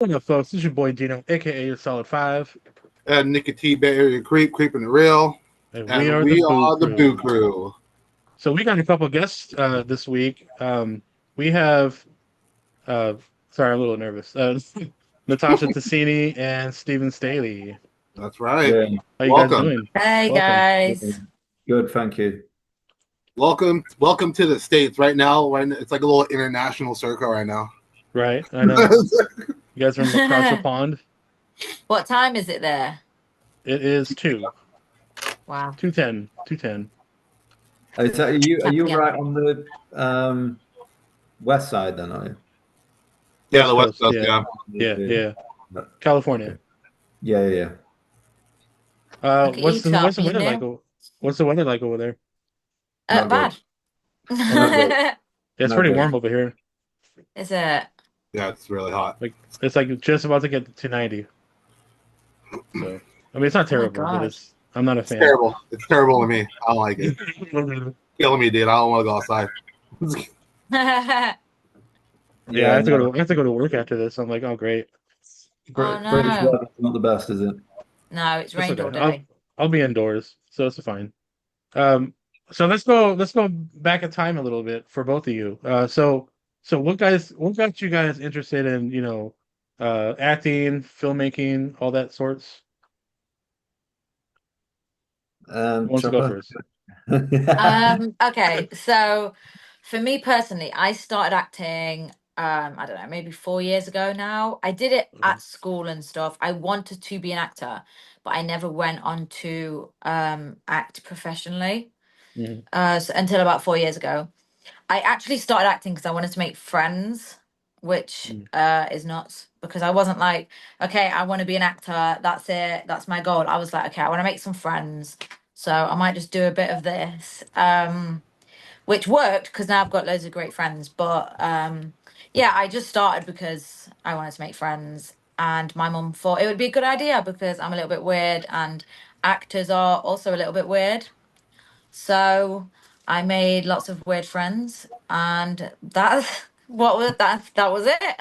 going up, folks? This is your boy Dino, aka your Solid Five, Nikki T, Bay Area Creeping the Real, and we and are the we Boo are the Boo Crew. Crew. So we got a couple guests this week. We have, uh, sorry, I'm a little nervous. Natasha Tosini and Stephen Staley. That's right. Yeah, How you guys Welcome, doing? Hey Welcome. guys. good, thank you. welcome to the States. Right now, it's like a little international circle right now. Right, I know. You guys are from across the pond. What time is it there? It is Wow. 2:10, 2:10. Is that, are you Yeah. right on the west side then, are you? Yeah, West the West Coast, Coast. yeah, Yeah, yeah. California. Yeah. Look at you, What's top. the You weather like? knew? What's the weather like over there? Not good. Bad. Oh, not good. Is Yeah, it's Not pretty good. warm over here. it? yeah, it's really hot. Like it's like just about to get to 90. So I mean, it's not Oh my terrible, but God. I'm not a It's fan. terrible. It's terrible to me. I don't like it. Killing me, dude. I don't want to go outside. Yeah, No, I have to go to work after this. I'm like, oh great, Oh great. British no. weather's not the best, is it? No, it's That's rained all okay. day. I'll be indoors, so it's fine. So let's go back in time a little bit for both of you. So what got you guys interested in acting, filmmaking, all that sorts? Who wants to go Chopper. first? Okay, so for me personally, I started acting, I don't know, maybe 4 years ago now. I did it Okay. at school and stuff. I wanted to be an actor, but I never went on to act professionally. Mhm. Until about 4 years ago. I actually started acting because I wanted to make friends, which Mhm. is nuts because I wasn't like, okay, I want to be an actor. That's it. That's my goal. I was like, okay, I want to make some friends. So I might just do a bit of this, which worked because now I've got loads of great friends. But yeah, I just started because I wanted to make friends. And my mum thought it would be a good idea because I'm a little bit weird and actors are also a little bit weird. So I made lots of weird friends, and that's that was it.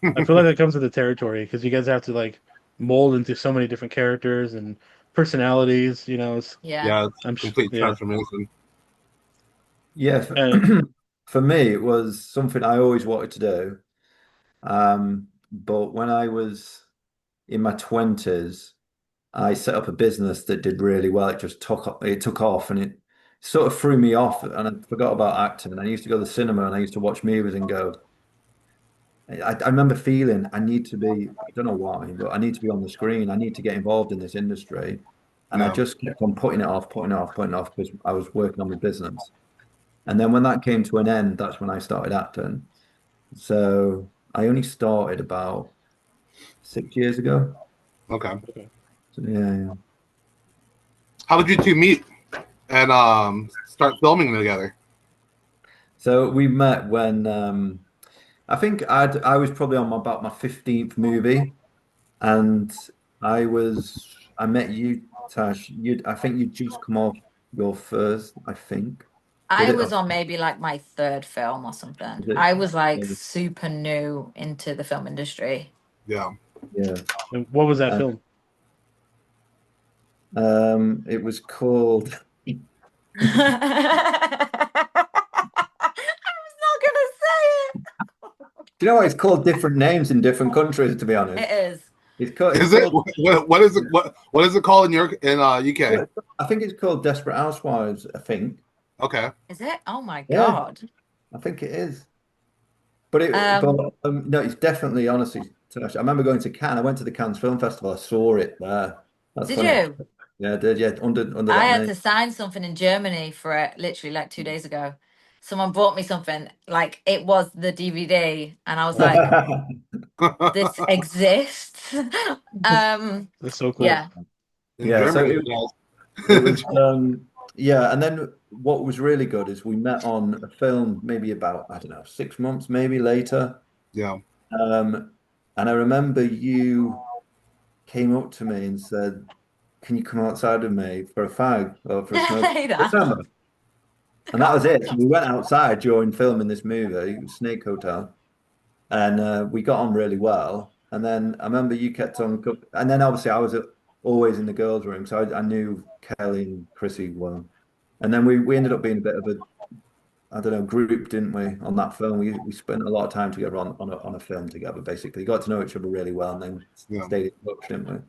I feel like that comes with the territory because you guys have to like mold into so many different characters and personalities. Yeah. Yeah, it's complete Yeah, transformation. Yeah, and for me, it was something I always wanted to do. But when I was in my 20s, I set up a business that did really well. It took off, and it sort of threw me off, and I forgot about acting. And I used to go to the cinema and I used to watch movies and go. I remember feeling I need to be, I don't know why, but I need to be on the screen. I need to get involved in this industry. And I Yeah, just kept on putting it off because I was working on my business. And then when that came to an end, that's when I started acting. So I only started about 6 years ago. okay. okay. So, yeah. How did you two meet and start filming together? So we met when I think I was probably on about my 15th movie, and I met you, Tash. I think you'd just come off your first, I think. Did I it? was on maybe like my third film or something. Was it? I was like super new into the film industry. Yeah, Yeah. And what was that Uh, film? it was called. I was not gonna say Do you know what? It's called different names in different countries, to be it. honest. It is. It's is it? called. What is it? What is it called in your in UK? I think it's called Desperate Housewives. I think. Okay, Is it? Oh my Yeah, God. I think it is. But Um, no, it's definitely honestly. I remember going to Cannes. I went to the Cannes Film Festival. I saw it there. That's did when it. you? Yeah, I did. Yeah, under I that had name. to sign something in Germany for it literally like 2 days ago. Someone bought me something, like it was the DVD, and I was like, this exists. That's so cool. Yeah. in Yeah, so Germany, it, you it guys. was yeah, and then what was really good is we met on a film maybe about, I don't know, 6 months maybe later. Yeah, Um, and I remember you came up to me and said, "Can you come outside with me for a fag or for a Did I smoke?" say that? And that was it. So we went outside during filming this movie, Snake Hotel, and we got on really well. And then I remember you kept on, and then obviously I was always in the girls' room, so I knew Kelly and Chrissy well. And then we ended up being a bit of a, I don't know, group, didn't we, on that film? We spent a lot of time together on a film together, basically. Got to know each other really well, and then Yeah. stayed in touch, didn't we?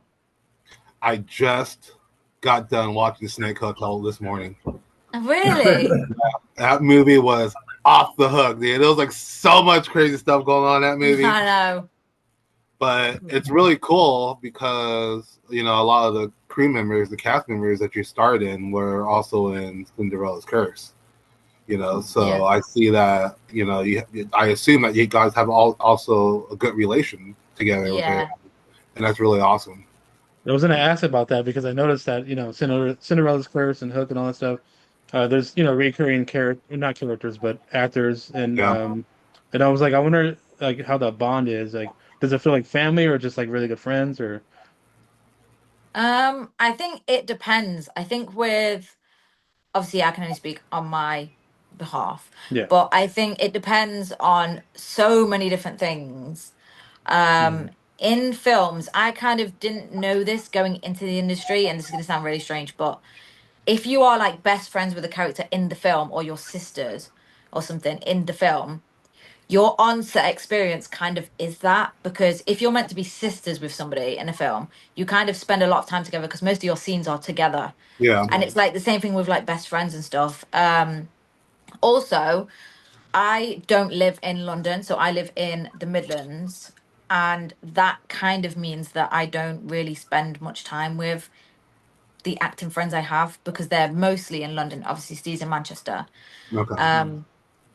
I just got done watching Snake Hotel this morning. Really? That movie was off the hook, dude. There was like so much crazy stuff going on in that movie. I know. But it's really cool because, you know, a lot of the crew members, the cast members that you starred in were also in Cinderella's Curse. You know, so Yeah. I see that, you know, I assume that you guys have also a good relation together with it. Yeah. And that's really awesome. I was going to ask about that because I noticed that, you know, Cinderella's Curse and Hook and all that stuff. There's, you know, recurring not characters, but actors, Yeah. and I was like, I wonder like how that bond is. Like, does it feel like family or just like really good friends or? I think it depends. I think with obviously I can only speak on my behalf, Yeah. but I think it depends on so many different things. In films, I kind of didn't know this going into the industry, and this is going to sound really strange, but if you are like best friends with a character in the film or your sisters or something in the film, your on-set experience kind of is that, because if you're meant to be sisters with somebody in a film, you kind of spend a lot of time together because most of your scenes are together. Yeah. And it's like the same thing with like best friends and stuff. Also, I don't live in London, so I live in the Midlands, and that kind of means that I don't really spend much time with the acting friends I have because they're mostly in London. Obviously, Steve's in Manchester. Okay.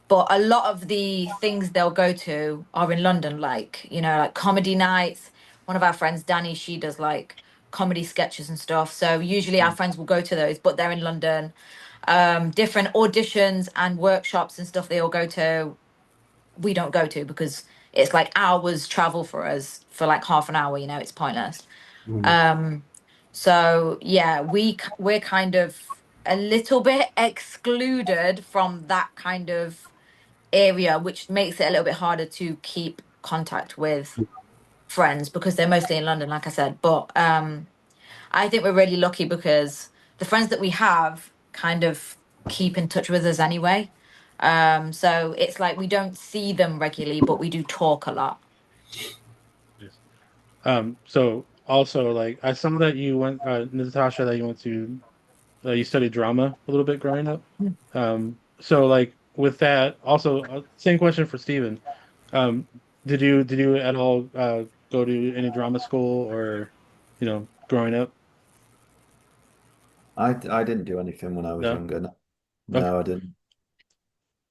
But a lot of the things they'll go to are in London, like, you know, like comedy nights. One of our friends, Danny, she does like comedy sketches and stuff. So usually our friends will go to those, but they're in London. Different auditions and workshops and stuff they all go to, we don't go to because it's like hours travel for us for like half an hour, you know, it's pointless. So yeah, we're kind of a little bit excluded from that kind of area, which makes it a little bit harder to keep contact with friends because they're mostly in London, like I said. But I think we're really lucky because the friends that we have kind of keep in touch with us anyway. So it's like we don't see them regularly, but we do talk a lot. Yes. So also like I saw that you went, Natasha, that you went to, you studied drama a little bit growing up. So like with that, also same question for Steven. Um, did you at all go to any drama school or, you know, growing up? I didn't do anything when I was No. younger. No, Okay. no, I didn't.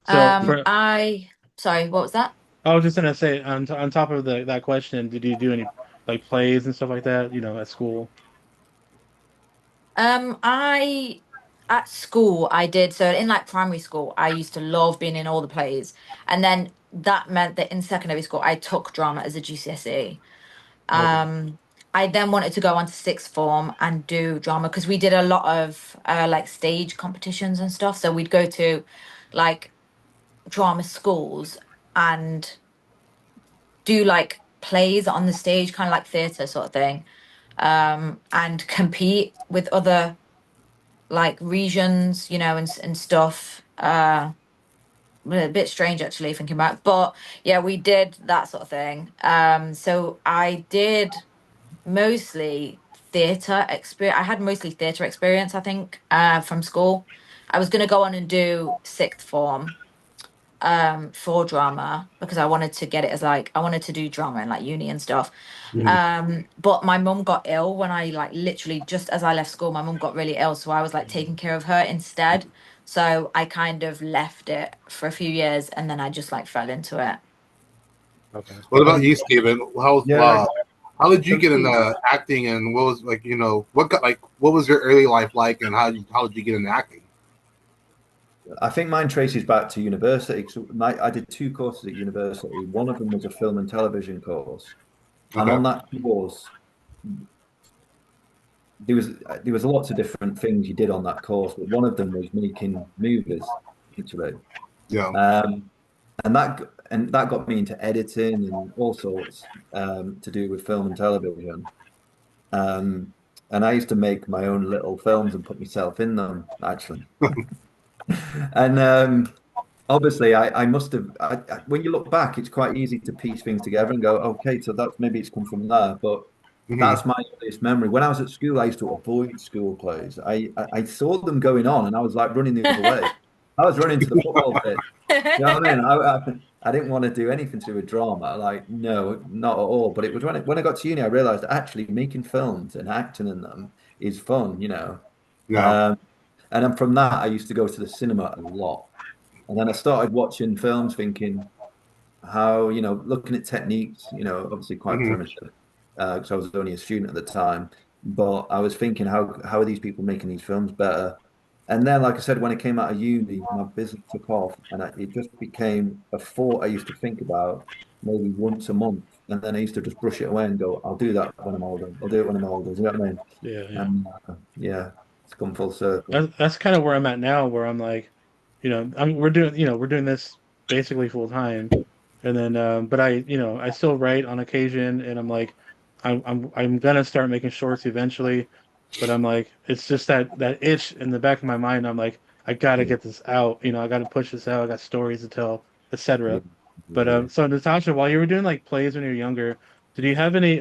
So for I sorry, what was that? I was just gonna say on top of that question, did you do any like plays and stuff like that, you know, at school? I at school I did so in like primary school I used to love being in all the plays, and then that meant that in secondary school I took drama as a GCSE. Okay. I then wanted to go on to sixth form and do drama because we did a lot of like stage competitions and stuff. So we'd go to like drama schools and do like plays on the stage, kind of like theatre sort of thing, and compete with other like regions, you know, and stuff. A bit strange actually thinking about, but yeah, we did that sort of thing. So I did mostly theatre experience. I had mostly theatre experience, I think, from school. I was going to go on and do sixth form for drama because I wanted to get it as like I wanted to do drama in like uni and stuff. But my mum got ill when I like literally just as I left school, my mum got really ill, so I was like taking care of her instead. So I kind of left it for a few years and then I just like fell into it. Okay. What about And you, Steven? yeah, How did you so get into acting, and what was like, you know, what was your early life like, and how did you get into acting? I think mine traces back to university. So I did two courses at university. One of them was a film and television course, and Okay. on that course, there was lots of different things you did on that course, but one of them was making movies, actually. Yeah. Um, and that and that got me into editing and all sorts to do with film and television. Um, and I used to make my own little films and put myself in them, actually. And obviously, I must have. When you look back, it's quite easy to piece things together and go, okay, so that's maybe it's come from there. But Hmm. that's my earliest memory. When I was at school, I used to avoid school plays. I saw them going on, and I was like running the other way. I was running to the football pitch. You know what I mean? I didn't want to do anything to do with drama. Like, no, not at all. But it was when I got to uni, I realized that actually making films and acting in them is fun, you know. Yeah. Um, and then from that, I used to go to the cinema a lot. And then I started watching films thinking how, looking at techniques, obviously quite Hmm. primitive, because I was only a student at the time. But I was thinking, how are these people making these films better? And then, like I said, when I came out of uni, my business took off, and it just became a thought I used to think about maybe once a month. And then I used to just brush it away and go, I'll do that when I'm older. I'll do it when I'm older. You know what I mean? Yeah, yeah. And yeah, it's come full circle. That's kind of where I'm at now, where I'm like, we're doing this basically full time, and then, but I still write on occasion, and I'm like, I'm gonna start making shorts eventually, but I'm like, it's just that itch in the back of my mind. I'm like, I gotta Yeah, get this out, I gotta push this out. I got stories to tell, yeah, etc. But yeah. so Natasha, while you were doing like plays when you were younger, did you have any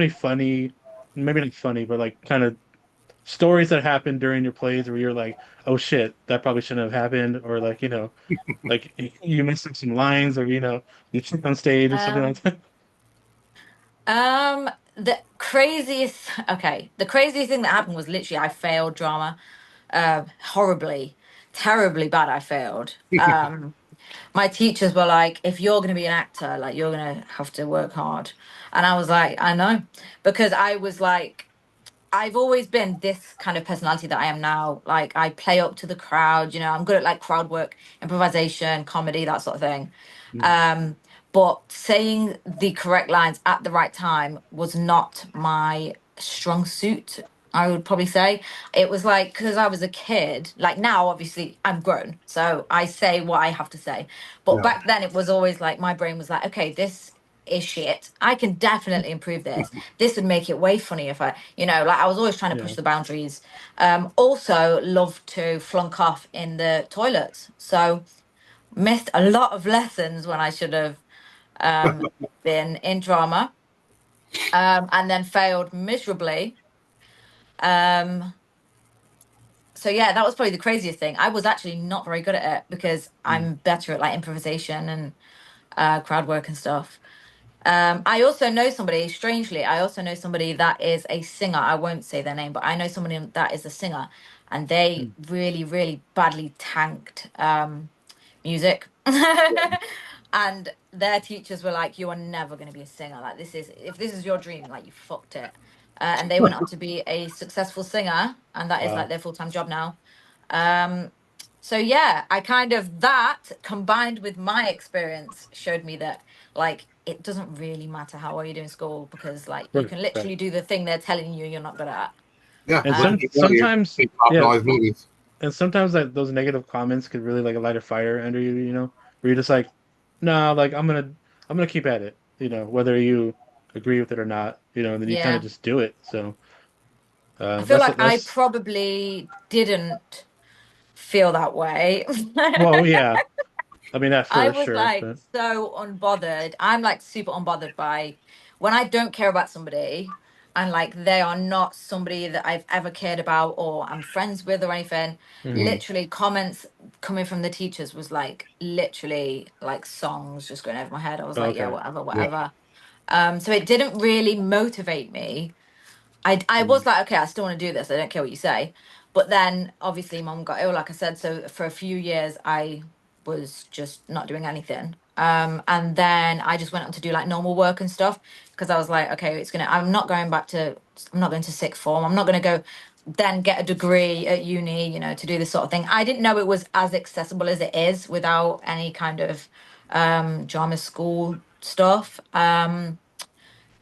funny, maybe not funny, but like kind of stories that happened during your plays where you're like, oh shit, that probably shouldn't have happened, or like, like you missed some lines, or you tripped on stage or something like Um, that. the craziest, okay, the craziest thing that happened was literally I failed drama, horribly, terribly bad. I failed. My teachers were like, if you're going to be an actor, like you're going to have to work hard. And I was like, I know, because I was like, I've always been this kind of personality that I am now. Like I play up to the crowd, I'm good at like crowd work, improvisation, comedy, that sort of thing. Mm. Um, but saying the correct lines at the right time was not my strong suit. I would probably say it was like because I was a kid, like now obviously I'm grown, so I say what I have to say. But Yeah. back then it was always like my brain was like, okay, this is shit. I can definitely improve this. This would make it way funny if like I was always trying to push Yeah. the boundaries. Also loved to flunk off in the toilets. So missed a lot of lessons when I should have been in drama, and then failed miserably. Um, so yeah, that was probably the craziest thing. I was actually not very good at it because Mm. I'm better at like improvisation and crowd work and stuff. I also know somebody, strangely, I also know somebody that is a singer. I won't say their name, but I know somebody that is a singer, and they Mm. really, really badly tanked music. And their teachers were like, "You are never going to be a singer. Like if this is your dream, like you fucked it." And they went on to be a successful singer, and that is like Wow. their full-time job now. Um, so yeah, I kind of that combined with my experience showed me that like it doesn't really matter how well you do in school because like you Right. can Right. literally do the thing they're telling you you're not good at. Yeah. And Look at Um, you now. You're sometimes, big top yeah, noise movies. and sometimes that those negative comments could really like light a fire under you, where you're just like, nah, like I'm gonna keep at it, whether you agree with it or not, and then you kind of yeah, just do it. So I feel that's like I that's probably didn't feel that way. well, yeah. I mean that I for was sure, like but so unbothered. I'm like super unbothered by when I don't care about somebody and like they are not somebody that I've ever cared about or I'm friends with or anything. mhm. Mhm. Literally, comments coming from the teachers was like literally like songs just going over my head. I was like, yeah, Okay. whatever, Yeah. whatever. So it didn't really motivate me. I was Mhm. like, okay, I still want to do this. I don't care what you say. But then obviously mom got ill, like I said. So for a few years I was just not doing anything. And then I just went on to do like normal work and stuff because I was like, okay, I'm not going to sixth form. I'm not gonna go then get a degree at uni, to do this sort of thing. I didn't know it was as accessible as it is without any kind of drama school stuff.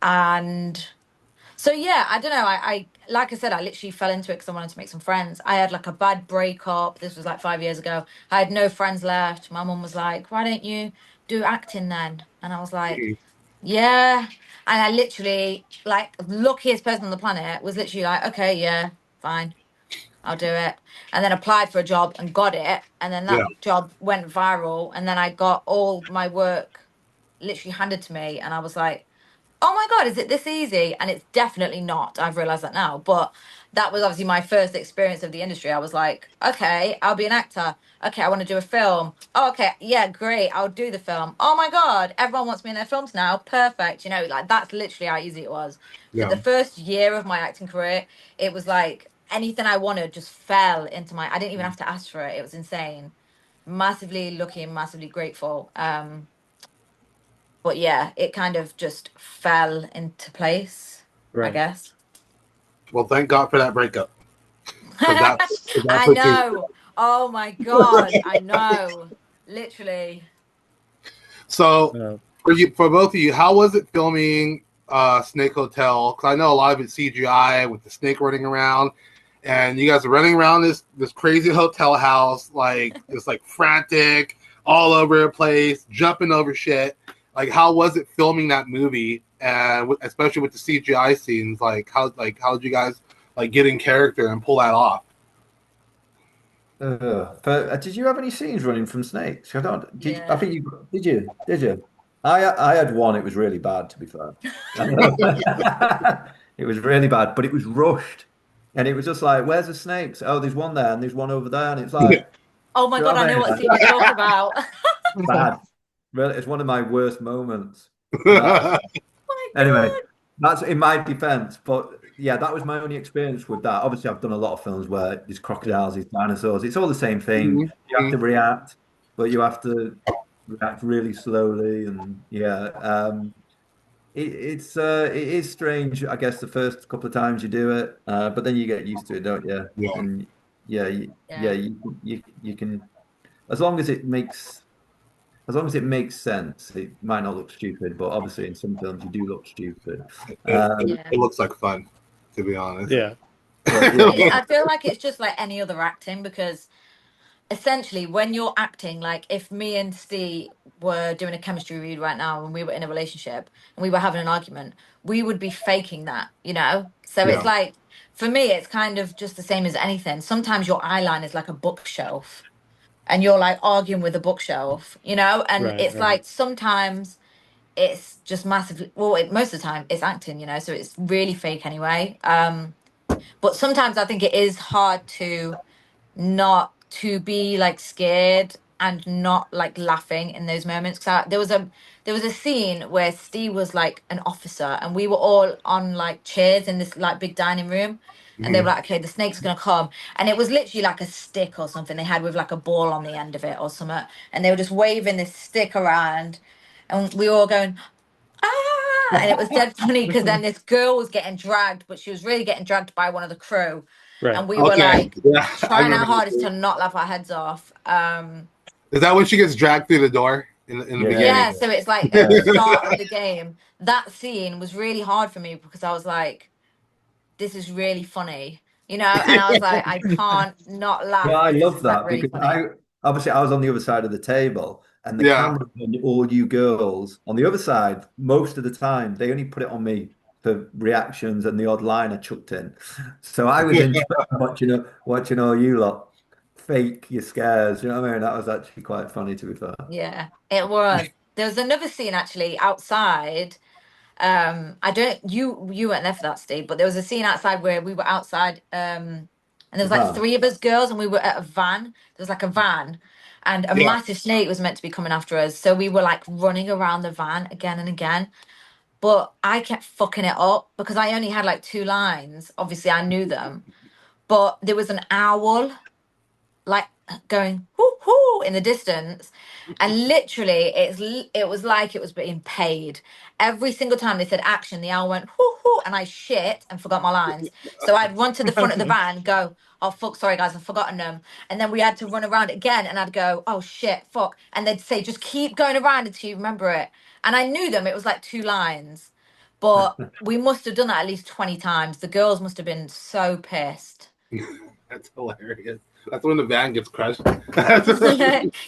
And so yeah, I don't know. I like I said, I literally fell into it because I wanted to make some friends. I had like a bad breakup. This was like 5 years ago. I had no friends left. My mum was like, "Why don't you do acting then? And I was like, yeah. And I literally, like, luckiest person on the planet was literally like, okay, yeah, fine, I'll do it. And then applied for a job and got it. And then Yeah. that job went viral. And then I got all my work literally handed to me. And I was like, oh my God, is it this easy? And it's definitely not. I've realized that now. But that was obviously my first experience of the industry. I was like, okay, I'll be an actor. Okay, I want to do a film. Oh, okay, yeah, great. I'll do the film. Oh my God, everyone wants me in their films now. Perfect. You know, like that's literally how easy it was. So Yeah. the first year of my acting career, it was like anything I wanted just fell into my, I didn't even have to ask for it. It was insane. Massively lucky and massively grateful. But yeah, it kind of just fell into place, I Right. guess. Well, thank God for that breakup. That's I what you. know. Oh my God, I know. Literally. So Uh, for both of you, how was it filming Snake Hotel? Because I know a lot of it's CGI with the snake running around, and you guys are running around this crazy hotel house, like just like frantic, all over the place, jumping over shit. Like, how was it filming that movie, and especially with the CGI scenes? How did you guys like get in character and pull that off? Did you have any scenes running from snakes? I don't. I Yeah. think you did. You did you? I had one. It was really bad, to be fair. It was really bad, but it was rushed, and it was just like, "Where's the snakes? Oh, there's one there, and there's one over there," and it's like, Oh my you know God, what I I know mean? what scene you're talking about. Oh Bad. Really, it's one of my worst moments. That my Anyway, God. that's in my defense. But yeah, that was my only experience with that. Obviously, I've done a lot of films where there's yeah. crocodiles, there's dinosaurs. It's all the same thing. Mhm, You have to react, but you have to react really slowly. And yeah, it is strange, I guess, the first couple of times you do it, but then you get used to it, don't you? yeah. And yeah, Yeah. you can, as long as it makes as long as it makes sense. It might not look stupid, but obviously in some films you do look stupid. Yeah. It looks like fun, to be honest. Yeah. But yeah, I feel like it's just like any other acting because essentially when you're acting, like if me and Steve were doing a chemistry read right now and we were in a relationship and we were having an argument, we would be faking that, you know? So it's Yeah. like for me it's kind of just the same as anything. Sometimes your eye line is like a bookshelf and you're like arguing with a bookshelf, you know? And Right. it's Right. like sometimes it's just massively most of the time it's acting, you know, so it's really fake anyway. But sometimes I think it is hard to not to be like scared and not like laughing in those moments because there was a scene where Steve was like an officer and we were all on like chairs in this like big dining room and they were Mhm. like, okay, the snake's gonna come, and it was literally like a stick or something they had with like a ball on the end of it or something, and they were just waving this stick around and we were all going ah, and it was dead funny because then this girl was getting dragged, but she was really getting dragged by one of the crew, Right. and we were Okay. like Yeah, I trying our remember. hardest to not laugh our heads off. Is that when she gets dragged through the door in the yeah, beginning? Yeah, so it's like at yeah. the start of the game. That scene was really hard for me because I was like, this is really funny, you know, and I was like, I can't not Well, laugh I because this love is like that really because funny. I was on the other side of the table and the Yeah. camera on all you girls on the other side, most of the time, they only put it on me for reactions and the odd line I chucked in. So I was enjoying watching all you lot fake your scares. You know what I mean? That was actually quite funny to be fair. Yeah, it was. There was another scene actually outside. I don't you weren't there for that, Steve, but there was a scene outside where we were outside, and there The was like van. three of us girls, and we were at a van. There was like a van, and a Yeah. massive snake was meant to be coming after us. So we were like running around the van again and again. But I kept fucking it up because I only had like two lines. Obviously, I knew them, but there was an owl like going whoo whoo in the distance, and literally it was like it was being paid. Every single time they said action, the owl went whoo whoo, and I shit and forgot my lines. So I'd run to the front of the van, go, oh fuck, sorry guys, I've forgotten them, and then we had to run around again, and I'd go, oh shit, fuck, and they'd say just keep going around until you remember it, and I knew them. It was like two lines, but we must have done that at least 20 times. The girls must have been so pissed. That's hilarious. That's when the van gets crushed.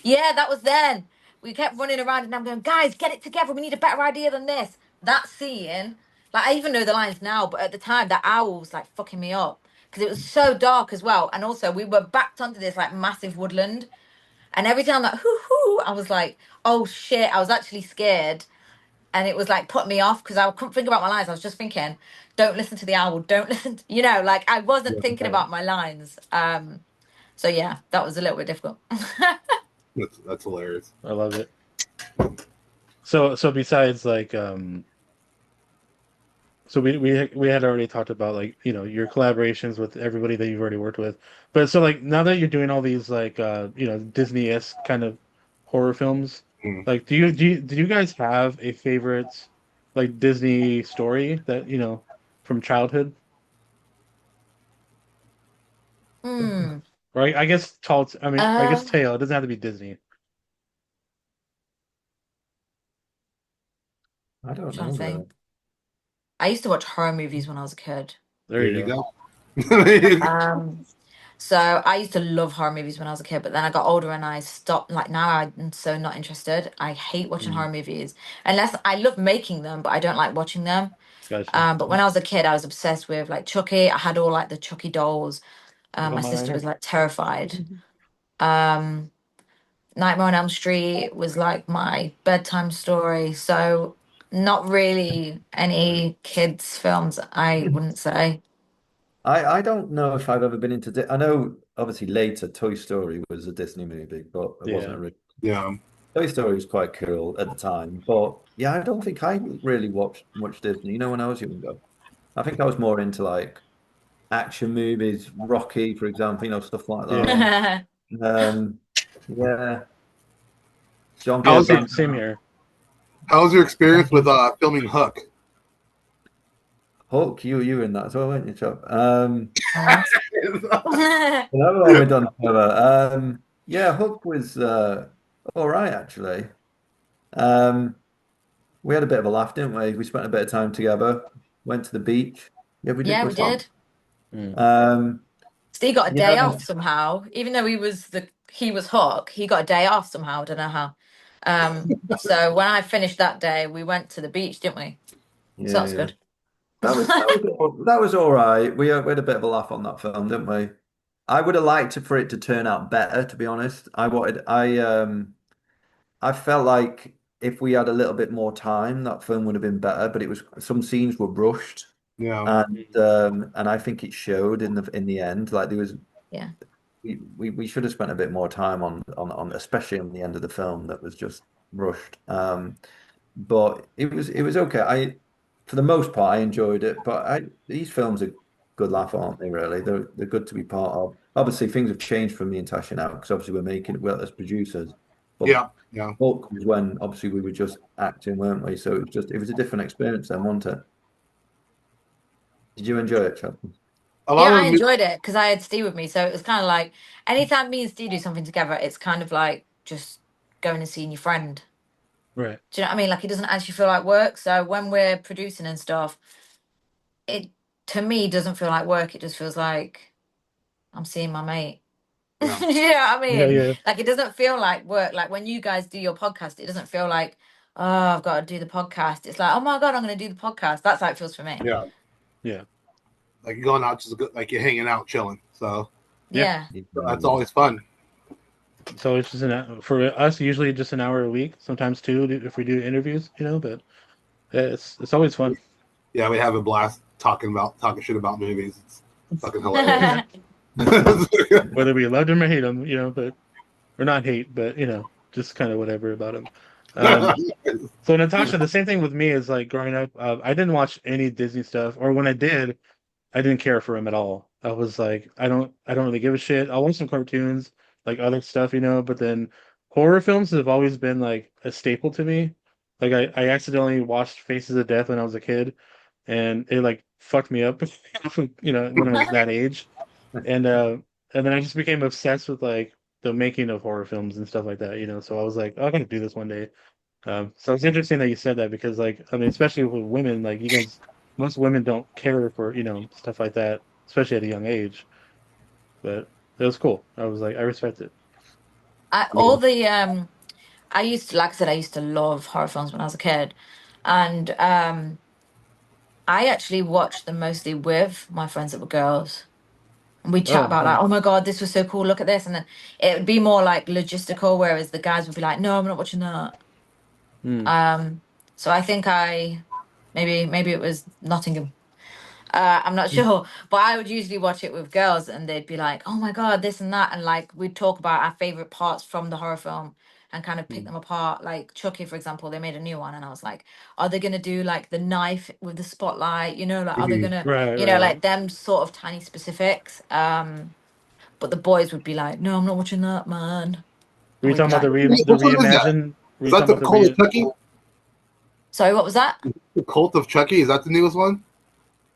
Yeah, that was then. we kept running around, and I'm going, guys, get it together. We need a better idea than this. That scene, like I even know the lines now, but at the time, that owl was like fucking me up because it was so dark as well, and also we were backed onto this like massive woodland, and every time like hoo hoo, I was like, oh shit, I was actually scared, and it was like put me off because I couldn't think about my lines. I was just thinking, don't listen to the owl, don't listen, like I wasn't thinking Yeah. about my lines. So yeah, that was a little bit difficult. That's hilarious. I love it. So besides like so we had already talked about like your collaborations with everybody that you've already worked with, but so like now that you're doing all these like Disney-esque kind of horror films, Mm. like do you guys have a favorite like Disney story that from childhood? Hmm. Right, I guess I mean I guess Um, Tale. It doesn't have to be Disney. I don't trying to know though. think. I used to watch horror movies when I was a kid. There There you you go. go. There you go. Um, so I used to love horror movies when I was a kid, but then I got older and I stopped. Like now, I'm so not interested. I hate watching Mm, horror movies unless I love making them, but I don't like watching them. gotcha. But when I was a kid, I was obsessed with like Chucky. I had all like the Chucky dolls. Oh My sister my. was like terrified. Um, Nightmare on Elm Street was like my bedtime story. So not really any kids films, I wouldn't say. I don't know if I've ever been into. I know obviously later Toy Story was a Disney movie, but it wasn't Yeah. a really. Yeah. Toy Story was quite cool at the time, but yeah, I don't think I really watched much Disney. When I was younger, I think I was more into like action movies, Rocky, for example, stuff like that. Yeah. Um, yeah, Yeah, Jean-Claude How's your Van same Damme. here. How's your experience with filming Hook? Hulk, you were in that as well, weren't you, Chop? Another one we done together. Yeah, Hook was all right actually. Um, we had a bit of a laugh, didn't we? We spent a bit of time together. Went to the beach. Yeah, we did. Yeah, we did. Mm. Um, Steve got a yeah, day off somehow, even though he was Hook. He got a day off somehow. I don't know how. So when I finished that day, we went to the beach, didn't we? So yeah, that's yeah. good. That was all right. We had a bit of a laugh on that film, didn't we? I would have liked for it to turn out better, to be honest. I felt like if we had a little bit more time, that film would have been better. But it was some scenes were rushed, Yeah. and I think it showed in the end. Like there was Yeah. we should have spent a bit more time on especially on the end of the film that was just rushed. But it was okay. For the most part I enjoyed it. But these films are good laugh, aren't they? Really, they're good to be part of. Obviously, things have changed for me and Tasha now because obviously we're making it well as producers. But Yeah. Yeah. Hulk was when obviously we were just acting, weren't we? So it was a different experience then, wasn't it? Did you enjoy it, Chad? A lot Yeah, I of the enjoyed it because I had Steve with me. So it was kind of like anytime me and Steve do something together, it's kind of like just going and seeing your friend. Right. Do you know what I mean? Like it doesn't actually feel like work. So when we're producing and stuff, it to me doesn't feel like work. It just feels like I'm seeing my mate. You know yeah. what I Yeah, mean? yeah. Like it doesn't feel like work. Like when you guys do your podcast, it doesn't feel like, oh, I've got to do the podcast. It's like, oh my God, I'm going to do the podcast. That's how it feels for me. Yeah. Yeah. Like you're going out just good, like you're hanging out, chilling. So Yeah. Yeah. that's always fun. So it's just for us usually just an hour a week, sometimes two if we do interviews, but it's always fun. Yeah, we have a blast talking shit about movies. It's fucking hilarious. Whether we love them or hate them, but or not hate, but just kind of whatever about them. So Natasha, the same thing with me is like growing up, I didn't watch any Disney stuff, or when I did, I didn't care for him at all. I was like, I don't really give a shit. I'll watch some cartoons, like other stuff, but then horror films have always been like a staple to me. Like I accidentally watched Faces of Death when I was a kid, and it like fucked me up, when I was that age. And then I just became obsessed with like the making of horror films and stuff like that. So I was like, oh, I gotta do this one day. So it's interesting that you said that because, like, I mean, especially with women, like you guys, most women don't care for stuff like that, especially at a young age. But it was cool. I was like, I respect it. All the I used to, like I said, I used to love horror films when I was a kid, and I actually watched them mostly with my friends that were girls. And we'd chat Oh, about like, nice. oh my God, this was so cool, look at this. And then it would be more like logistical, whereas the guys would be like, no, I'm not watching that. Hmm. Um, so I think maybe it was Nottingham. I'm not sure, but I would usually watch it with girls, and they'd be like, "Oh my God, this and that," and like we'd talk about our favorite parts from the horror film and kind of pick Hmm. them apart. Like Chucky, for example, they made a new one, and I was like, "Are they gonna do like the knife with the spotlight? You know, like are they Mhm. gonna, Right, right. like them sort of tiny specifics?" But the boys would be like, "No, I'm not watching that, man," Were and you we'd be talking about like, the Which one is that? reimagine? Were Is you that talking the about the Cult of re? Chucky? "Sorry, what was that?" The Cult of Chucky? Is that the newest one?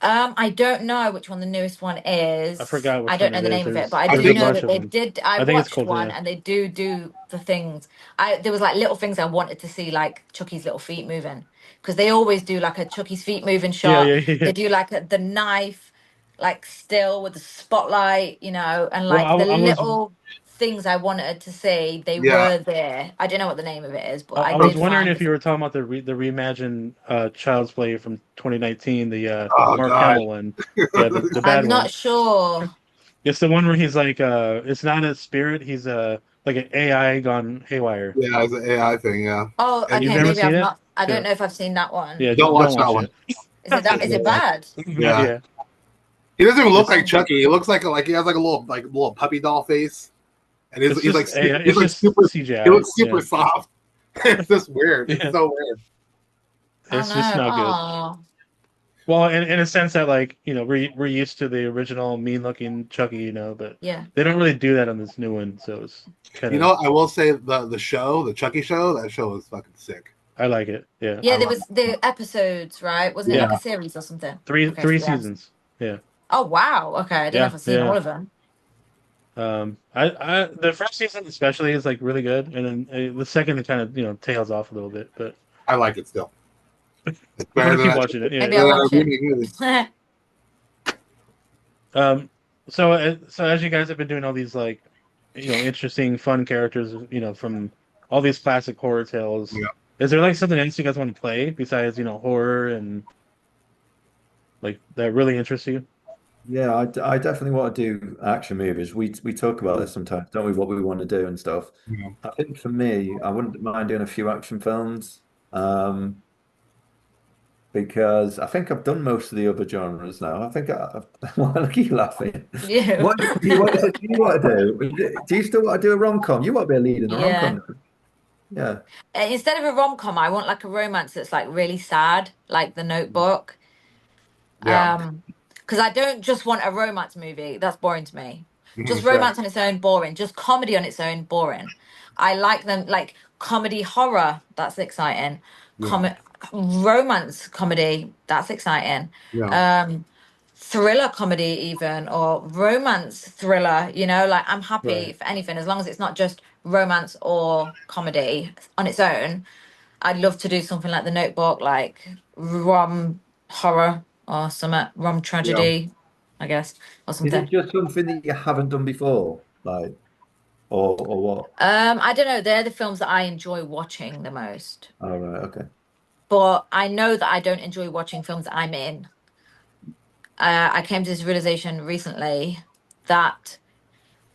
I don't know which one the newest one I is. forgot I which don't one know it the is. name of it, but I I There's do a think know bunch that of they them. did. I I think it's watched called, one, yeah. and they do the things. There was like little things I wanted to see, like Chucky's little feet moving, because they always do like a Chucky's feet moving Yeah, shot. yeah, yeah. They do like the knife, like still with the spotlight, and Well, like the I was little things I wanted to see. They yeah. were there. I don't know what the name of it is, but I I was did wondering find if the. you were talking about the reimagined Child's Play from 2019, the Oh Mark god. Hamill one. Yeah, the bad I'm not one. sure. It's the one where he's like it's not a spirit, he's like an AI gone haywire. Yeah, it's an AI thing. Yeah, Oh, and You've okay, never maybe seen I've it? not. I don't Yeah. know if I've seen that one. Yeah, don't don't watch that watch one. it. Is it that? It's Is it bad. bad? Yeah, Yeah. he doesn't even look It's like Chucky. He looks like he has like a little puppy doll face, and it's he's just like AI, he's it's like just super. He CGI. looks super Yeah. soft. It's just weird. It's Yeah. so weird. Oh It's just no. not good. Oh, Well, in a sense that like, we're used to the original mean looking Chucky, but yeah. they don't really do that on this new one, so it's kind You of know, I will say the show, the Chucky show, that show was fucking sick. I like it. Yeah. I Yeah, there love. was the episodes, right? Wasn't it Yeah. like a series or something? Three Okay, so three yeah. seasons. Yeah. Oh wow. Okay, I don't know if Yeah. I've seen Yeah. all of them. I the first season especially is like really good, and then the second it kind of tails off a little bit, but I like it still. It's I'm better gonna than keep that. watching it. Yeah. Maybe I'll Than a watch it. remake movie. Um. So as you guys have been doing all these like, interesting, fun characters, from all these classic horror tales, Yeah. is there like something else you guys want to play besides horror and like that really interests you? Yeah, I definitely want to do action movies. We talk about this sometimes, don't we? What we want to do and stuff. Yeah. I think for me, I wouldn't mind doing a few action films, because I think I've done most of the other genres now. I think why look at you laughing? You. What is it you want to do? Do you still want to do a rom-com? You want to be a lead in a Yeah. rom-com? Yeah. Instead of a rom-com, I want like a romance that's like really sad, like The Notebook. Yeah. Because I don't just want a romance movie. That's boring to me. Just Sure. romance on its own, boring. Just comedy on its own, boring. I like them like comedy horror. That's exciting. Yeah. Romance comedy. That's exciting. Yeah. Um, thriller comedy even or romance thriller. Like I'm happy Right. for anything as long as it's not just romance or comedy on its own. I'd love to do something like The Notebook, like rom horror or something, rom Yeah. tragedy, I guess, or Is it something. just something that you haven't done before? Like, or what? I don't know. They're the films that I enjoy watching the most, Oh, right, okay. but I know that I don't enjoy watching films that I'm in. I came to this realization recently that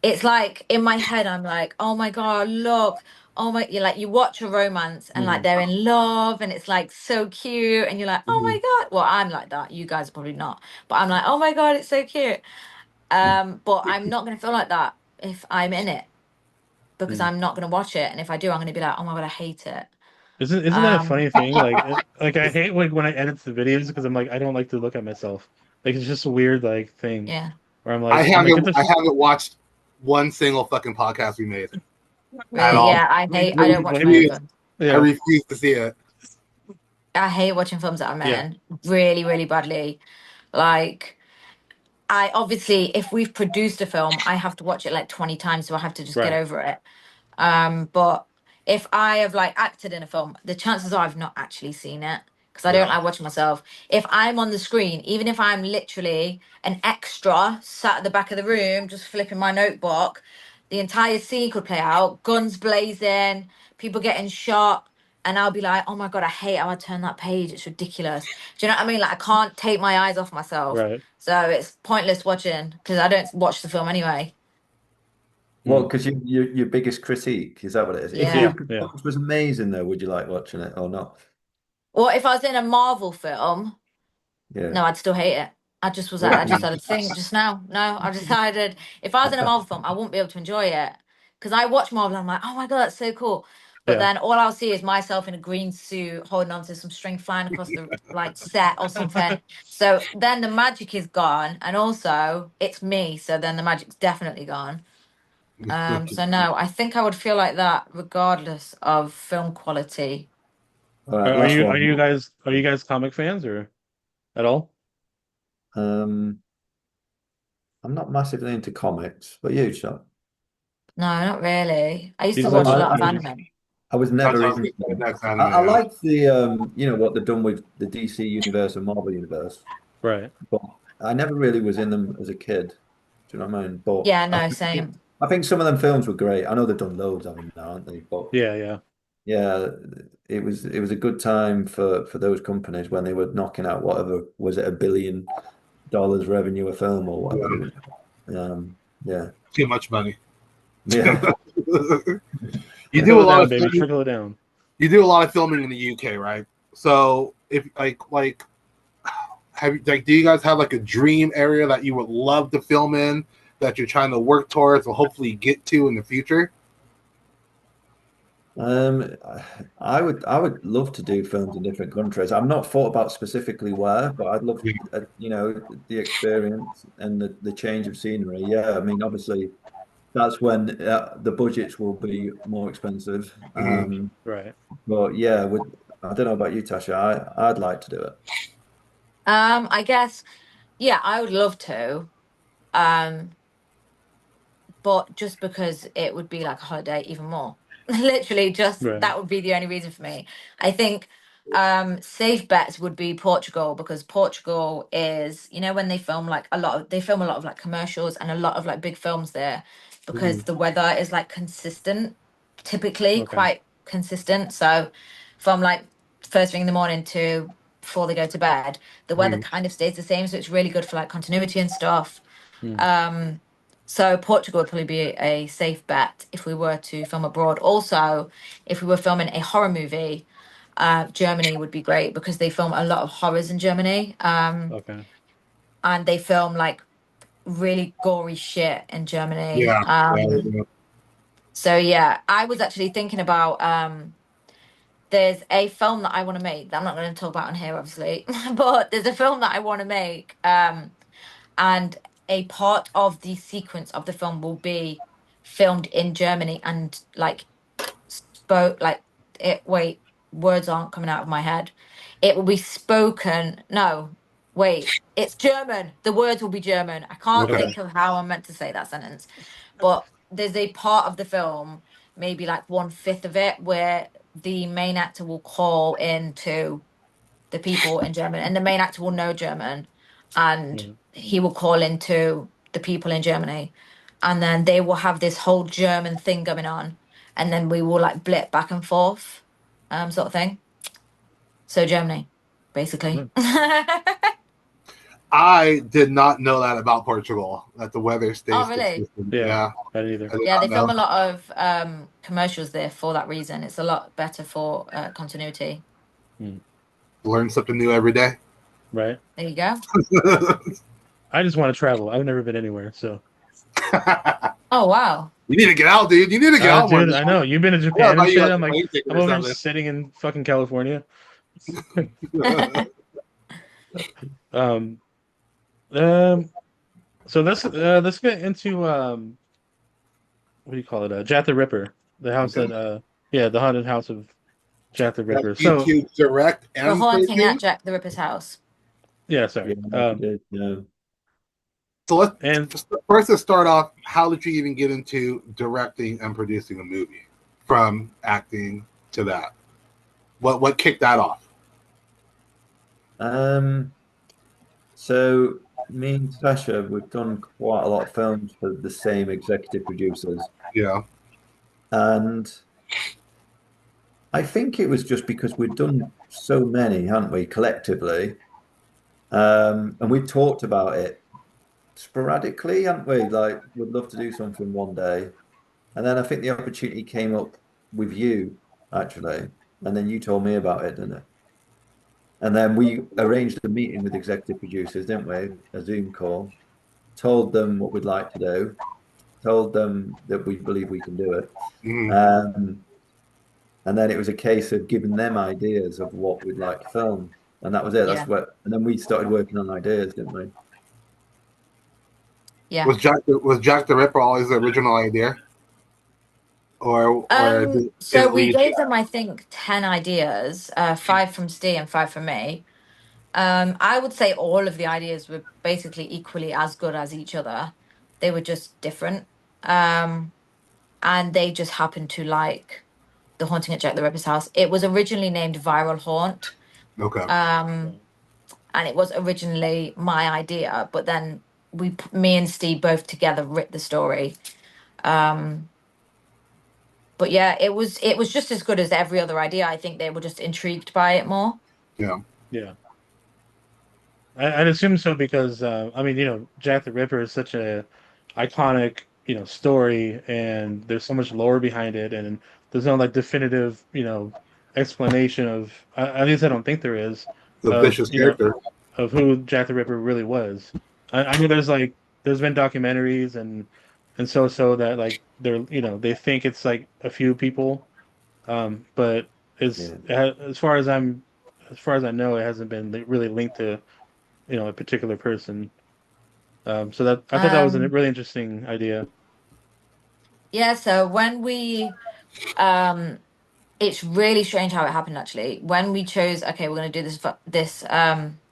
it's like in my head, I'm like, oh my God, look. Oh my, you watch a romance and like Mhm. they're in love and it's like so cute and you're like, oh Mhm. my God. Well, I'm like that. You guys are probably not, but I'm like, oh my God, it's so cute. But I'm not gonna feel like that if I'm in it because Mm. I'm not gonna watch it. And if I do, I'm gonna be like, oh my God, I hate it. Isn't that a Um, funny thing? Like, like I hate like when I edit the videos because I'm like I don't like to look at myself. Like it's just a weird like thing yeah, where I I'm like get haven't I this. haven't watched one single fucking podcast we made at really, all. yeah, I don't watch many of Maybe them. I Yeah, refuse to see it. I hate watching films that I'm yeah, in really, really badly. Like, I obviously, if we've produced a film, I have to watch it like 20 times, so I have to just get right. over it. But if I have like acted in a film, the chances are I've not actually seen it because I don't Yeah. like watching myself. If I'm on the screen, even if I'm literally an extra sat at the back of the room just flipping my notebook, the entire scene could play out, guns blazing, people getting shot, and I'll be like, oh my God, I hate how I turned that page. It's ridiculous. Do you know what I mean? Like, I can't take my eyes off myself. Right. So it's pointless watching because I don't watch the film anyway. Well, because your biggest critique, is that what it is? If Yeah. your Yeah. performance was amazing, though, would you like watching it or not? Or if I was in a Marvel film, Yeah. no, I'd still hate it. I just had a thing just now. No, I decided if I was in a Marvel film, I wouldn't be able to enjoy it. Because I watch Marvel and I'm like, oh my God, that's so cool. But Yeah. then all I'll see is myself in a green suit holding on to some string flying across the like set or something. So then the magic is gone. And also it's me. So then the magic's definitely gone. So no, I think I would feel like that regardless of film quality. All Are, right, are last you one. are you guys comic fans or at all? Um, I'm not massively into comics, but you, Sean. No, not really. I used to These I, are watch a the lot of I, movies. anime. I was That's never what I was into gonna say, them. next anime, I yeah. like the what they've done with the DC universe and Marvel universe, Right. but I never really was in them as a kid. Do you know what I mean? But Yeah, no, same. I think some of them films were great. I know they've done loads of them now, aren't they? But Yeah, yeah. yeah, it was a good time for those companies when they were knocking out whatever was it, $1 billion revenue a film or whatever they Yeah. were. Yeah, Too much money. yeah. You do Trickle a it lot down, of baby. filming, Trickle it down. you do a lot of filming in the UK, right? So if like have you like do you guys have like a dream area that you would love to film in that you're trying to work towards or hopefully get to in the future? Um, I would love to do films in different countries. I'm not thought about specifically where, but I'd love, the experience and the change of scenery. Yeah, I mean, obviously, that's when the budgets will be more expensive. Mhm. But yeah, I don't know about you, Tasha. I'd like to do it. I guess, yeah, I would love to. Um, but just because it would be like a holiday even more. Literally just Right. that would be the only reason for me. I think safe bets would be Portugal because Portugal is, when they film a lot of like commercials and a lot of like big films there because Mm, the weather is like consistent, typically okay. quite consistent. So from like first thing in the morning to before they go to bed, the weather Mhm. kind of stays the same. So it's really good for like continuity and stuff. Mm, Um, so Portugal would probably be a safe bet if we were to film abroad. Also, if we were filming a horror movie, Germany would be great because they film a lot of horrors in Germany. okay. And they film like really gory shit in Germany. Yeah. Yeah. So yeah, I was actually thinking about there's a film that I want to make that I'm not going to talk about on here, obviously, but there's a film that I want to make. And a part of the sequence of the film will be filmed in Germany and like spoke like it wait words aren't coming out of my head. It will be spoken. No, wait, it's German. The words will be German. I can't Okay. think of how I'm meant to say that sentence. But there's a part of the film, maybe like 1/5 of it, where the main actor will call into the people in German, and the main actor will know German, and Yeah. he will call into the people in Germany, and then they will have this whole German thing going on, and then we will like blip back and forth, sort of thing. So Germany, basically. Mm, I did not know that about Portugal, that the weather Oh, stays really? consistent. yeah. Yeah, I didn't either. I did Yeah, they not film know. a lot of commercials there for that reason. It's a lot better for continuity. Mm, Learn something new every day. right. There you go. I just want to travel. I've never been anywhere, so. Oh, wow. You need to get out, dude. You need to get out more Dude, now. I know you've been to I gotta Japan buy and you shit. like I'm a like, plane ticket I'm or over here something. sitting in fucking California. Um, um, so let's get into what do you call it? Jack the Ripper, the house Okay. that yeah, the haunted house of Jack the That Ripper. you So to direct The and haunting at produce. Jack the Ripper's house. yeah, Yeah, sorry. you did. Yeah. So And let's start off. How did you even get into directing and producing a movie, from acting to that? What kicked that off? Um, so me and Sasha, we've done quite a lot of films for the same executive producers. Yeah. And I think it was just because we'd done so many, hadn't we, collectively? And we talked about it sporadically, hadn't we? Like, we'd love to do something one day. And then I think the opportunity came up with you, actually. And then you told me about it, didn't it? And then we arranged a meeting with executive producers, didn't we? A Zoom call, told them what we'd like to do, told them that we believe we can do it. Mhm. And then it was a case of giving them ideas of what we'd like to film. And that was it. Yeah. And then we started working on ideas, didn't we? Yeah. Was Jack the Ripper always the original idea, or is So it we Lee? gave them, I think, 10 ideas, 5 from Steve and 5 from me. I would say all of the ideas were basically equally as good as each other. They were just different. And they just happened to like The Haunting at Jack the Ripper's house. It was originally named Viral Haunt. Okay. And it was originally my idea, but then me and Steve both together writ the story. But yeah, it was just as good as every other idea. I think they were just intrigued by it more. Yeah. Yeah. I'd assume so because I mean, Jack the Ripper is such a iconic, story, and there's so much lore behind it, and there's no like definitive, explanation of. At least I don't think there is The of vicious character. of who Jack the Ripper really was. I mean, there's been documentaries and so that like they think it's like a few people, but Yeah. as far as I know, it hasn't been really linked to a particular person. So that I thought that was a Um, really interesting idea. yeah, so when we it's really strange how it happened actually. When we chose, okay, we're going to do this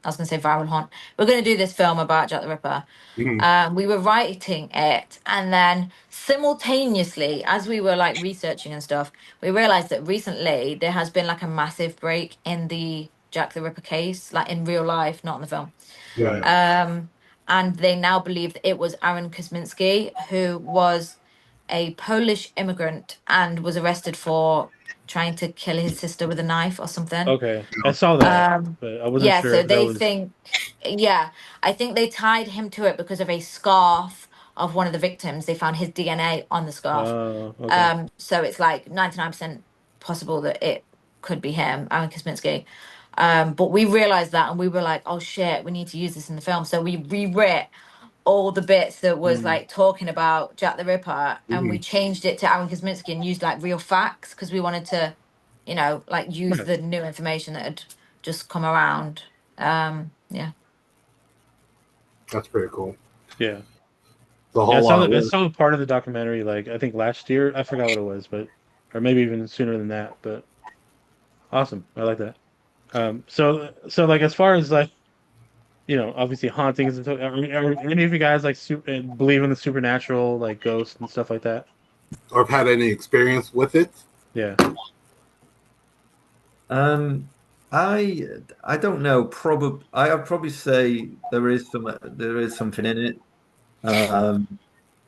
I was going to say Viral Haunt. We're going to do this film about Jack the Ripper. Mhm. We were writing it, and then simultaneously, as we were like researching and stuff, we realized that recently there has been like a massive break in the Jack the Ripper case, like in real life, not in the film. Yeah. Right. And they now believe that it was Aaron Kosminski, who was a Polish immigrant and was arrested for trying to kill his sister with a knife or something. Okay. I saw that, but I wasn't Yeah, sure so if that they was. think, yeah, I think they tied him to it because of a scarf of one of the victims. They found his DNA on the scarf. Okay. So it's like 99% possible that it could be him, Aaron Kosminski. But we realized that and we were like, oh shit, we need to use this in the film. So we rewrit all the bits that was Mm, like talking about Jack the Ripper and we Mhm. changed it to Aaron Kosminski and used like real facts because we wanted to, like use right. the new information that had just come around. Yeah. That's pretty cool. Yeah. It's a Yeah. whole lot of I work. saw part of the documentary like I think last year. I forgot what it was, but or maybe even sooner than that. But awesome. I like that. So like as far as like obviously hauntings and so are any of you guys like believe in the supernatural, like ghosts and stuff like that? Or have had any experience with it. Yeah. Um, I don't know. Probably I'd probably say there is something in it. Um,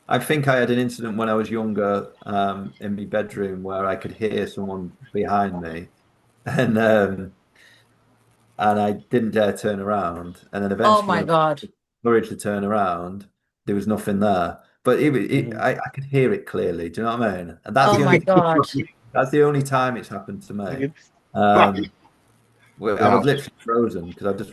I think I had an incident when I was younger, in my bedroom where I could hear someone behind me, and um, and I didn't dare turn around. And then Oh eventually, my when I God. got the courage to turn around, there was nothing there. But Hmm. I could hear it clearly. Do you know what I mean? And Oh my God. that's the only time it's happened to I me. get, Um, well, I Yeah, was literally frozen because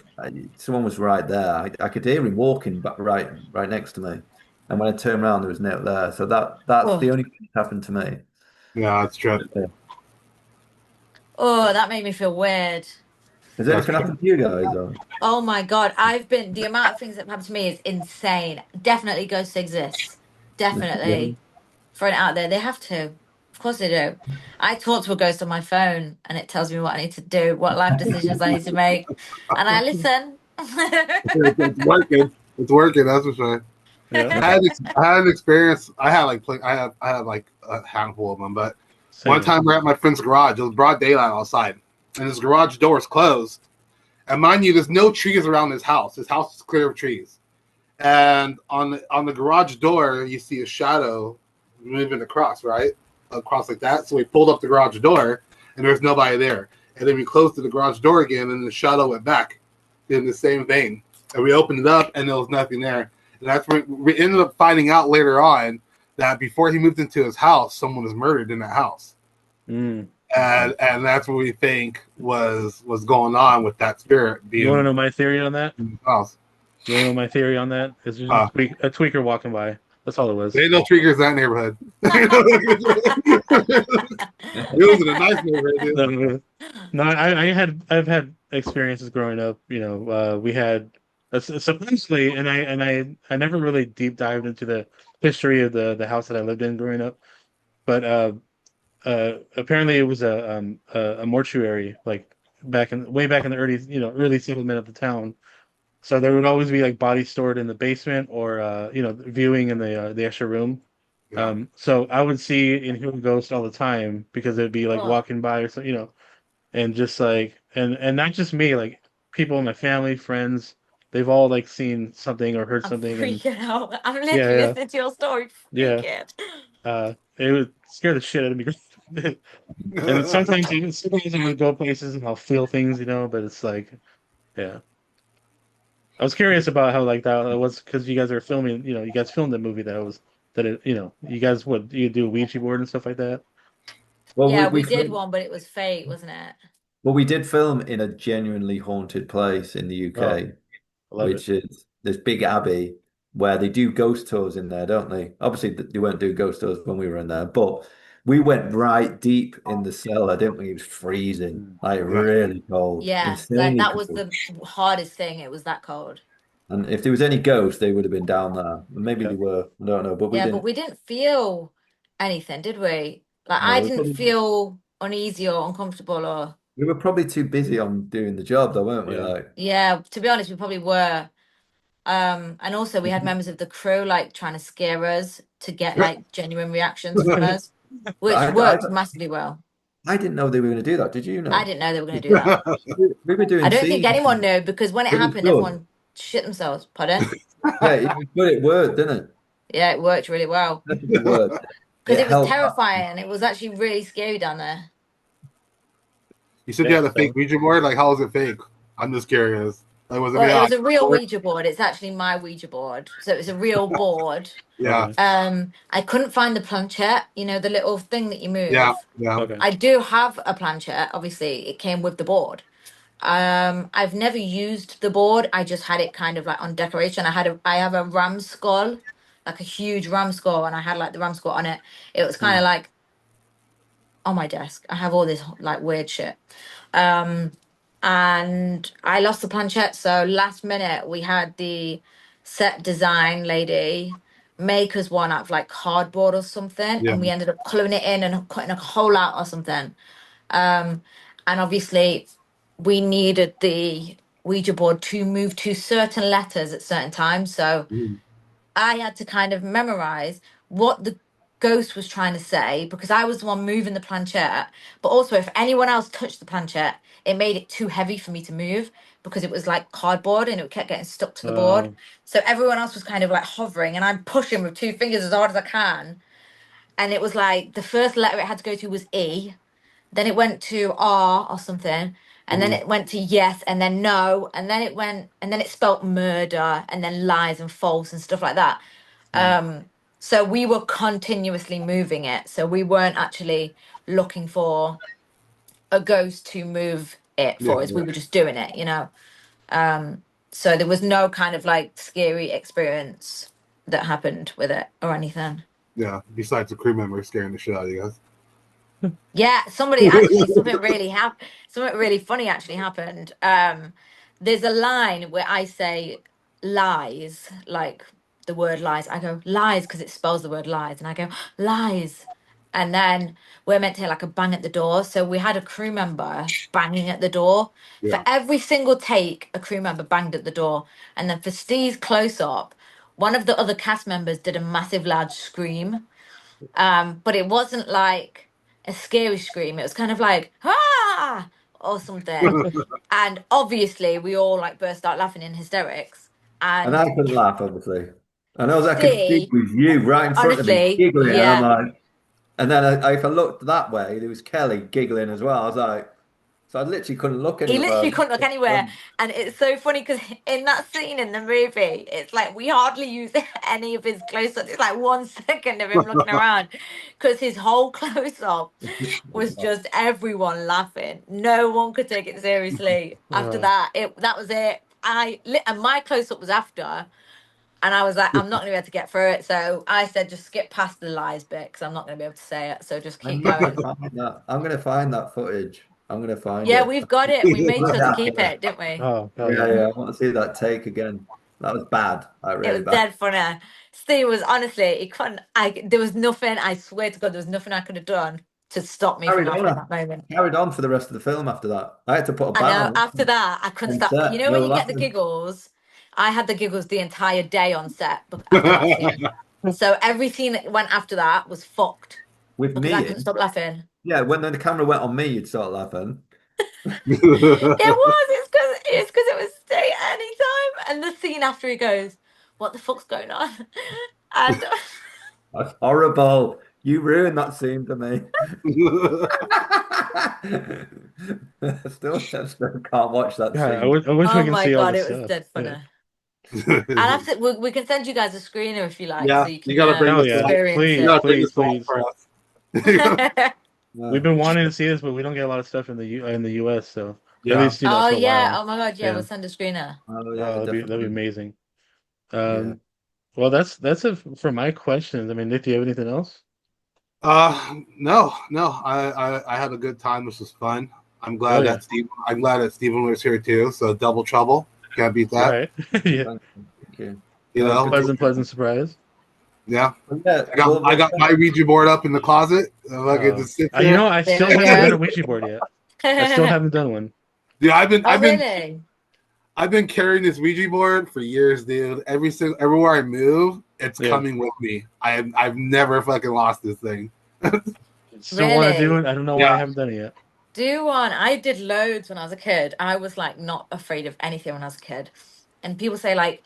someone was right there. I could hear him walking, but right next to me. And when I turned around, there was no there. So that's Oh, the only thing that happened to me. yeah, that's true. oh, that made me feel weird. Has That's anything true. happened to you guys? Or? Oh my God. The amount of things that have happened to me is insane. Definitely ghosts exist. Yeah. Definitely. Throwing it out there. They have to. Of course they do. I talk to a ghost on my phone and it tells me what I need to do, what life decisions I need to make. And I listen. It's working. It's working. That's for sure. yeah. I had an experience. I had like a handful of them, but one Same. time we're at my friend's garage. It was broad daylight outside, and his garage door is closed. And mind you, there's no trees around his house. His house is clear of trees. And on the garage door, you see a shadow moving across, right? Across like that. So we pulled up the garage door, and there's nobody there. And then we closed the garage door again, and the shadow went back in the same vein. And we opened it up, and there was nothing there. And that's when we ended up finding out later on that before he moved into his house, someone was murdered in that house. Mm. And that's what we think was going on with that spirit You want to being know my theory on that? in the house. You want to know my theory on that? It's just Uh, a tweaker walking by. That's all it was. there ain't no tweakers in that neighborhood. It was in a nice neighborhood. Dude. No, I've had experiences growing up. You know, we had supposedly, I never really deep dived into the history of the house that I lived in growing up, but apparently it was a mortuary, like way back in the early settlement of the town. So there would always be like bodies stored in the basement or viewing in the extra room. Yeah. So I would see and hear ghosts all the time because it'd be like Oh, walking by or so, and just like and not just me, like people in my family, friends, they've all like seen something or heard I'm something, and freaking out. I'm yeah, literally yeah, listening to your story, yeah. freaking. It would scare the shit out of me. And then sometimes I would go places and I'll feel things, but it's like, yeah. I was curious about how like that was because you guys are filming, you guys filmed the movie you guys you do a Ouija board and stuff like that. Well, Yeah, we we did filmed, one, but it was fake, wasn't it? well, we did film in a genuinely haunted place in the Oh, UK, I love it. which is this big abbey where they do ghost tours in there, don't they? Obviously, they weren't doing ghost tours when we were in there, but we went right deep in the cellar, didn't we? It was freezing, Mm. like Yeah. really cold, Yeah, like insanely that was cold. the hardest thing. It was that cold. And if there was any ghosts, they would have been down there. Maybe Yeah. they were, I don't know, but we Yeah, but didn't. we didn't feel anything, did we? Like No, I didn't feel uneasy or uncomfortable or we were probably too busy on doing the job, though, weren't we? Yeah. Like, yeah, to be honest, we probably were. And also we had members of the crew like trying to scare us to get like genuine reactions from us, but which worked massively well. I didn't know they were going to do that. Did you I know? didn't know they were going to do that. We were I doing don't think scenes. anyone knew because when it It was happened, good. everyone shit themselves. Pardon? Yeah, it was good. It worked, didn't it? Yeah, it worked really well Definitely worked. because It it was helped. terrifying. It was actually really scary down there. You said you Yeah. had a fake So, Ouija board. Like, how was it fake? I'm just curious. Like, was it Well, made it out was of a real cardboard? Ouija board. It's actually my Ouija board. So it's a real board. Yeah. okay. I couldn't find the planchette, the little thing that you Yeah. move. Yeah. Okay. I do have a planchette. Obviously, it came with the board. I've never used the board. I just had it kind of like on decoration. I have a ram skull, like a huge ram skull, and I had like the ram skull on it. It was kind Hmm. of like on my desk. I have all this like weird shit. Um, and I lost the planchette. So last minute, we had the set design lady make us one out of like cardboard or something, Yeah. and we ended up colouring it in and cutting a hole out or something. Um, and obviously, we needed the Ouija board to move to certain letters at certain times. So Mm. I had to kind of memorize what the ghost was trying to say because I was the one moving the planchette. But also, if anyone else touched the planchette, it made it too heavy for me to move because it was like cardboard and it kept getting stuck to the board. Um. So everyone else was kind of like hovering, and I'm pushing with two fingers as hard as I can. And it was like the first letter it had to go to was E, then it went to R or something, and then Mm. it went to yes, and then no, and then it went, and then it spelt murder, and then lies and false and stuff like that. Hmm. So we were continuously moving it. So we weren't actually looking for a ghost to move it Yeah. for us. Yeah. We were just doing it. So there was no kind of like scary experience that happened with it or anything. Yeah. Besides the crew member scaring the shit out of you guys. Yeah, somebody actually, something really funny actually happened. There's a line where I say lies, like the word lies. I go lies because it spells the word lies, and I go lies. And then we're meant to hear like a bang at the door. So we had a crew member banging at the door. For Yeah. every single take, a crew member banged at the door. And then for Steve's close up, one of the other cast members did a massive loud scream. But it wasn't like a scary scream. It was kind of like ah or something. And obviously, we all like burst out laughing in hysterics. and I And couldn't laugh, obviously. I know that I could see it Steve, was you right in front of me honestly, giggling, and I'm yeah, like, And then if I looked that way, there was Kelly giggling as well. I was like, so I literally couldn't look He anywhere. literally couldn't look anywhere. And it's so funny because in that scene in the movie, it's like we hardly use any of his close ups. It's like 1 second of him looking around because his whole close up was just everyone laughing. No one could take it seriously. After Uh, that, that was it. And my close up was after. And I was like, I'm not going to be able to get through it. So I said, just skip past the lies bit because I'm not going to be able to say it. So just I keep need to going. find that. I'm going to find that footage. I'm going to find Yeah, it. we've got it. We made sure to Yeah, keep it, didn't we? oh, hell yeah, yeah. yeah. I want to see that take again. That was bad. Like It really was bad. dead funny. Steve was honestly, he couldn't. There was nothing. I swear to God, there was nothing I could have done to stop me from Carried laughing at on. that moment. Carried on for the rest of the film after that. I had to put a I ban know. on After that, I couldn't on stop. You set. know No when you get the laughing. giggles, I had the giggles the entire day on set after that scene. So everything that went after that was fucked With because I me couldn't in. stop laughing. Yeah, when the camera went on me, you'd start laughing. It was. It's because it was stay anytime. And the scene after he goes, "What the fuck's going on?" And That's horrible. You ruined that scene for me. I still can't watch that Yeah, scene. I wish we oh can my see all God, this it was stuff. dead Yeah. funny. I'll have to. We can send you guys a screener if you like, so Yeah, you you can gotta bring Hell this to yeah. life. experience You Please, gotta it. bring please, this to life please. for us. We've Yeah. been wanting to see this, but we don't get a lot of stuff in in the US, so at Yeah. least, Oh for a yeah. while. Oh my God. Yeah, we'll Yeah. send a screener. Oh yeah, That'd be definitely. amazing. Yeah. Well, that's it for my questions. I mean, Nick, do you have anything else? No, no. I had a good time. This was fun. Hell yeah. I'm glad that Stephen was here too. So double trouble. Can't beat that. Right. Yeah. Thank you. Thank you. You It's know. good to Pleasant surprise. Yeah. yeah. I got my Ouija board up in the closet. Like it Uh, just sits there. I There still we haven't done go. a Ouija board yet. I still haven't done one. Yeah, Oh really? I've been carrying this Ouija board for years, dude. Everywhere I move, it's Yeah. coming with me. I've never fucking lost this thing. Still want to do Really? it. I don't know why I Yeah. haven't done it yet. Do one. I did loads when I was a kid. I was like not afraid of anything when I was a kid. And people say like,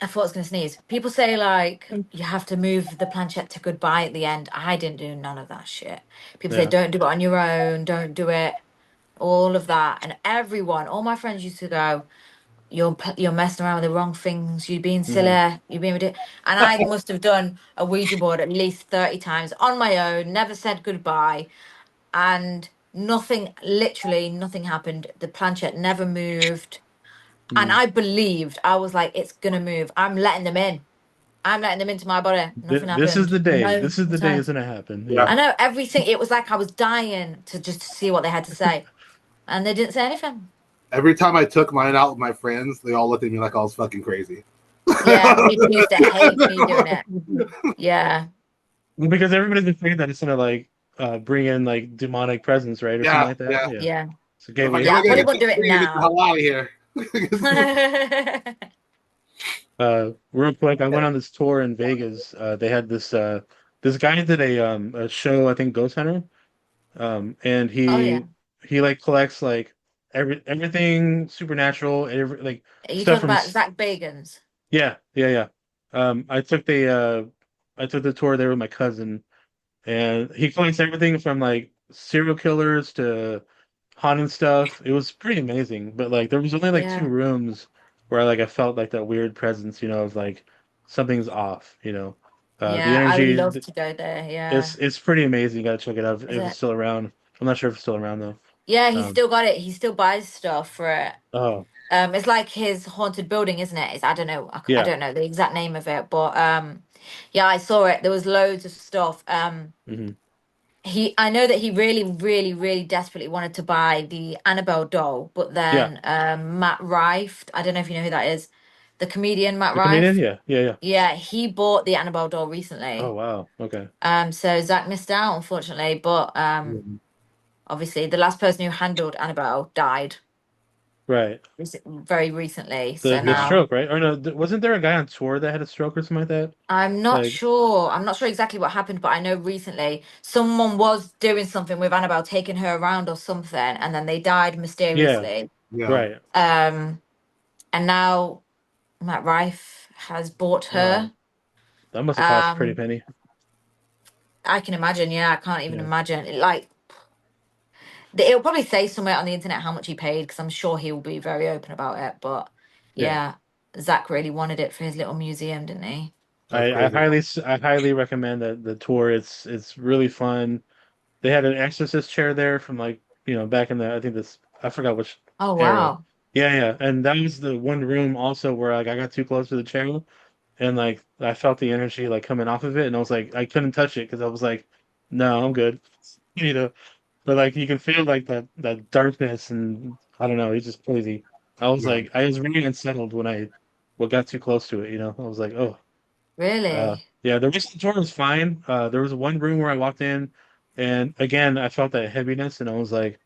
I thought I was going to sneeze. People say like you have to move the planchette to goodbye at the end. I didn't do none of that shit. People say Yeah. don't do it on your own. Don't do it. All of that. And all my friends used to go, you're messing around with the wrong things. You're being Mhm. silly. You're being ridiculous. And I must have done a Ouija board at least 30 times on my own. Never said goodbye. And literally nothing happened. The planchette never moved. And Mhm. I was like, it's gonna move. I'm letting them in. I'm letting them into my body. Nothing This is happened. the day. No This is the day time. it's gonna happen. Yeah. Yeah. I know everything. It was like I was dying to just see what they had to say, and they didn't say anything. Every time I took mine out with my friends, they all looked at me like I was fucking crazy. Yeah, people used to hate me doing it. Yeah, Because everybody's afraid that it's gonna like bring in like demonic presence, right? Or something Yeah, like that. yeah. Yeah. yeah, It's a If I gateway. yeah. ever I get probably Yeah. wouldn't do it get the now. hell out of here. Real quick, I went on this tour in Vegas. They had this guy did a show, I think Ghost Hunter. And Oh yeah. he like collects like everything supernatural, like Are you stuff talking from about Zach Bagans? yeah, yeah, yeah. I took the tour there with my cousin, and he collects everything from like serial killers to haunted stuff. It was pretty amazing, but like there was only like two Yeah, rooms where like I felt like that weird presence, of like something's off, the yeah. I would energy. love to go there. Yeah. It's pretty amazing. You gotta check it out Is if it's it? still around. I'm not sure if it's still around though. Yeah, he's Um, still got it. He still buys stuff for it. oh It's like his haunted building, isn't it? I don't know. I yeah. don't know the exact name of it, but yeah, I saw it. There was loads of stuff. Hmm. I know that he really, really, really desperately wanted to buy the Annabelle doll, but Yeah. then Matt Rife, I don't know if you know who that is, the comedian Matt The comedian? Rife. Yeah, yeah, yeah. Yeah, he bought the Annabelle doll Oh recently. wow. Okay. So Zach missed out, unfortunately, but Mhm. obviously the last person who handled Annabelle died Right. very recently. So The Yeah. now. stroke, right? Or no, wasn't there a guy on tour that had a stroke or something like that? I'm not Like, sure. I'm not sure exactly what happened, but I know recently someone was doing something with Annabelle, taking her around or something, and then they died yeah, mysteriously. Yeah. right. Um, and now Matt Rife has bought Wow. her. That must have cost a pretty Um, penny. I can imagine. Yeah, I can't even Yeah. imagine. Like, it'll probably say somewhere on the internet how much he paid because I'm sure he will be very open about it. But Yeah. yeah, Zach really wanted it for his little museum, didn't he? That's I crazy. highly recommend the tour. It's really fun. They had an exorcist chair there from like, back in the, I think this, I forgot which Oh era. wow, Yeah, yeah. And that was the one room also where like I got too close to the chair and like I felt the energy like coming off of it and I was like I couldn't touch it because I was like, no, I'm good. You know, but like you can feel like that darkness and I don't know, it's just crazy. Yeah. I was really unsettled when I got too close to it, I was like, oh. really? Yeah, the recent tour was fine. There was one room where I walked in, and again, I felt that heaviness, and I was like,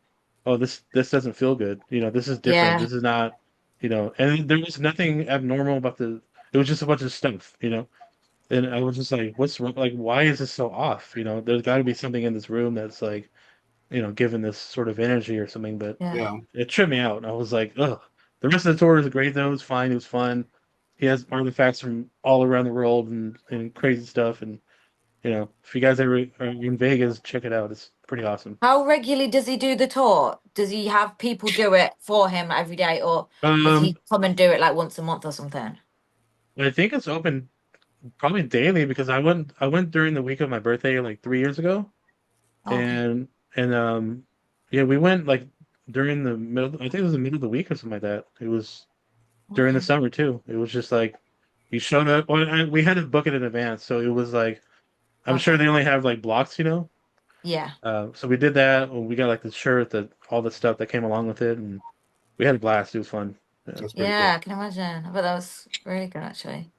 "Oh, this doesn't feel good. This is different. Yeah, This is not, And there was nothing abnormal about the. It was just a bunch of stuff, And I was just like, "What's wrong? Like, why is this so off? There's got to be something in this room that's like, given this sort of energy or something." But yeah, Yeah. it tripped me out. I was like, ugh. The rest of the tour was great though. It was fine. It was fun. He has artifacts from all around the world and crazy stuff. And if you guys ever are in Vegas, check it out. It's pretty awesome. How regularly does he do the tour? Does he have people do it for him every day, or does Um, he come and do it like once a month or something? I think it's open probably daily because I went during the week of my birthday like 3 years ago, Oh, okay. and yeah, we went like during the middle. I think it was the middle of the week or something like that. It was during the Okay. summer too. It was just like you showed up. Well, we had to book it in advance, so it was like I'm sure Okay. they only have like blocks. Yeah. So we did that. We got like the shirt, all the stuff that came along with it, and we had a blast. It was fun. Yeah. That's pretty Yeah, cool. I can imagine. I bet that was really good actually.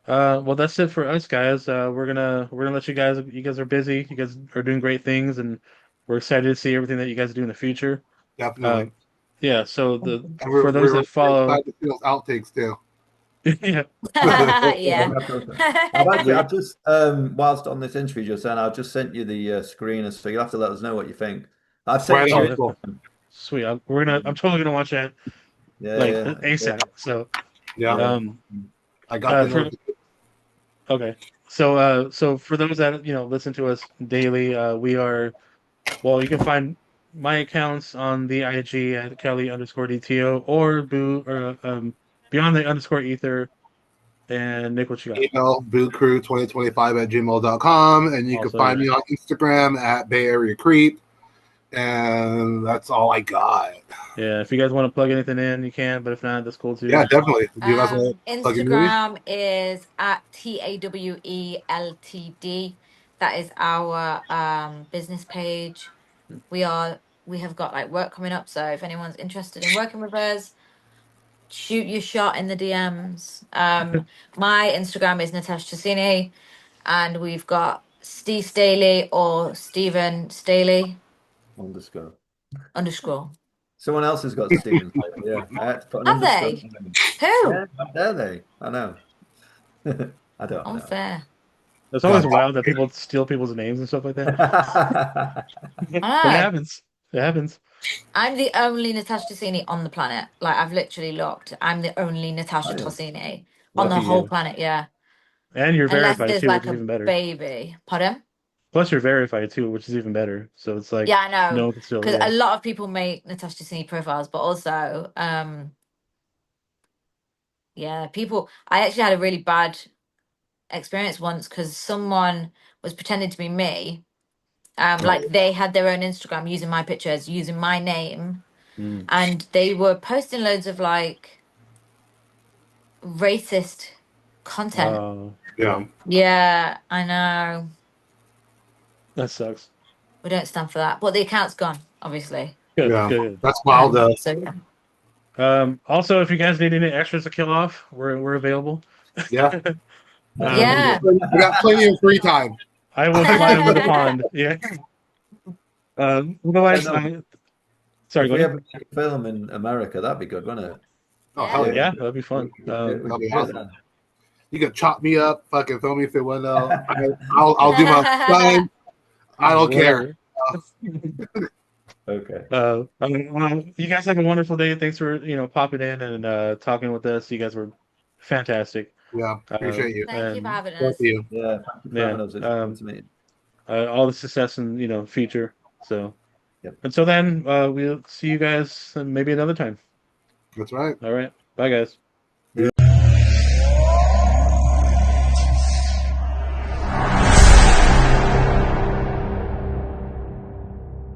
Well, that's it for us, guys. We're gonna let you guys. You guys are busy. You guys are doing great things, and we're excited to see everything that you guys do in the future. Uh, Definitely. yeah. So And for those that we're follow, excited to see those outtakes too. yeah, Yeah. I've just whilst on this interview just then, I've just sent you the screener, so you'll have to let us know what you think. I've sent Right it oh, to on. that's Cool. sweet. I'm totally gonna watch that yeah, like yeah, yeah, ASAP. So, Yeah. yeah. um, I got the for notification. okay. So for those that listen to us daily, we are well. You can find my accounts on the IG at Kelly_DTO or Boo or Beyond the underscore Ether and Nick. What you got? Email bootcrew2025@gmail.com, and you can Also, find yeah, me on Instagram at Bay Area Creep. And that's all I got. yeah. If you guys want to plug anything in, you can. But if not, that's cool Yeah, too. definitely. Do you guys want to plug in movies? Instagram is at TAWELTD. That is our business page. We have got like work coming up, so if anyone's interested in working with us, shoot your shot in the DMs. My Instagram is Natasha Tosini, and we've got Steve Staley or Stephen Staley Underscore. underscore. Someone else has got Stephen. Yeah, I had to put an Have underscore. they? Who? Yeah, how dare they? I know. I don't know. Unfair. It's Yeah. always wild that people steal people's names and stuff like that. But it I know. happens. It happens. I'm the only Natasha Tosini on the planet. Like I've literally looked. I'm the only Oh, Natasha yeah. Tosini on the Lucky whole you. planet. Yeah, And you're unless verified there's too, which like is a even better. baby. Pardon? Plus, you're verified too, which is even better. So it's like Yeah, I no know. one can steal. Because Yeah. a lot of people make Natasha Tosini profiles, but also, yeah, people. I actually had a really bad experience once because someone was pretending to be me. Like they had their own Instagram using my pictures, using my name, Mm. and they were posting loads of like racist content. Yeah. Yeah. Yeah, I know. That sucks. We don't stand for that. But the account's gone, obviously. Good. Yeah. Good. That's wild. So yeah. Also, if you guys need any extras to kill off, we're available. Yeah. Um, Yeah. We got plenty of free time. I will fly over the pond. Yeah. I Otherwise, know. sorry. If Go we ahead. ever make a film in America, that'd be good, wouldn't it? Oh, hell Yeah. yeah. Yeah, that'd be fun. We That'll be could do awesome. that. You can chop me up, fucking throw me through the window. I'll do my time. I don't care. Whatever. Okay. Well, you guys have a wonderful day. Thanks for popping in and talking with us. You guys were fantastic. Yeah. Appreciate you. Thank you for And having Thank us. you. Yeah, thank you for yeah, having us. It's good to meet you. all the success in future. So Yep. until then, we'll see you guys maybe another time. That's right. All right, bye guys.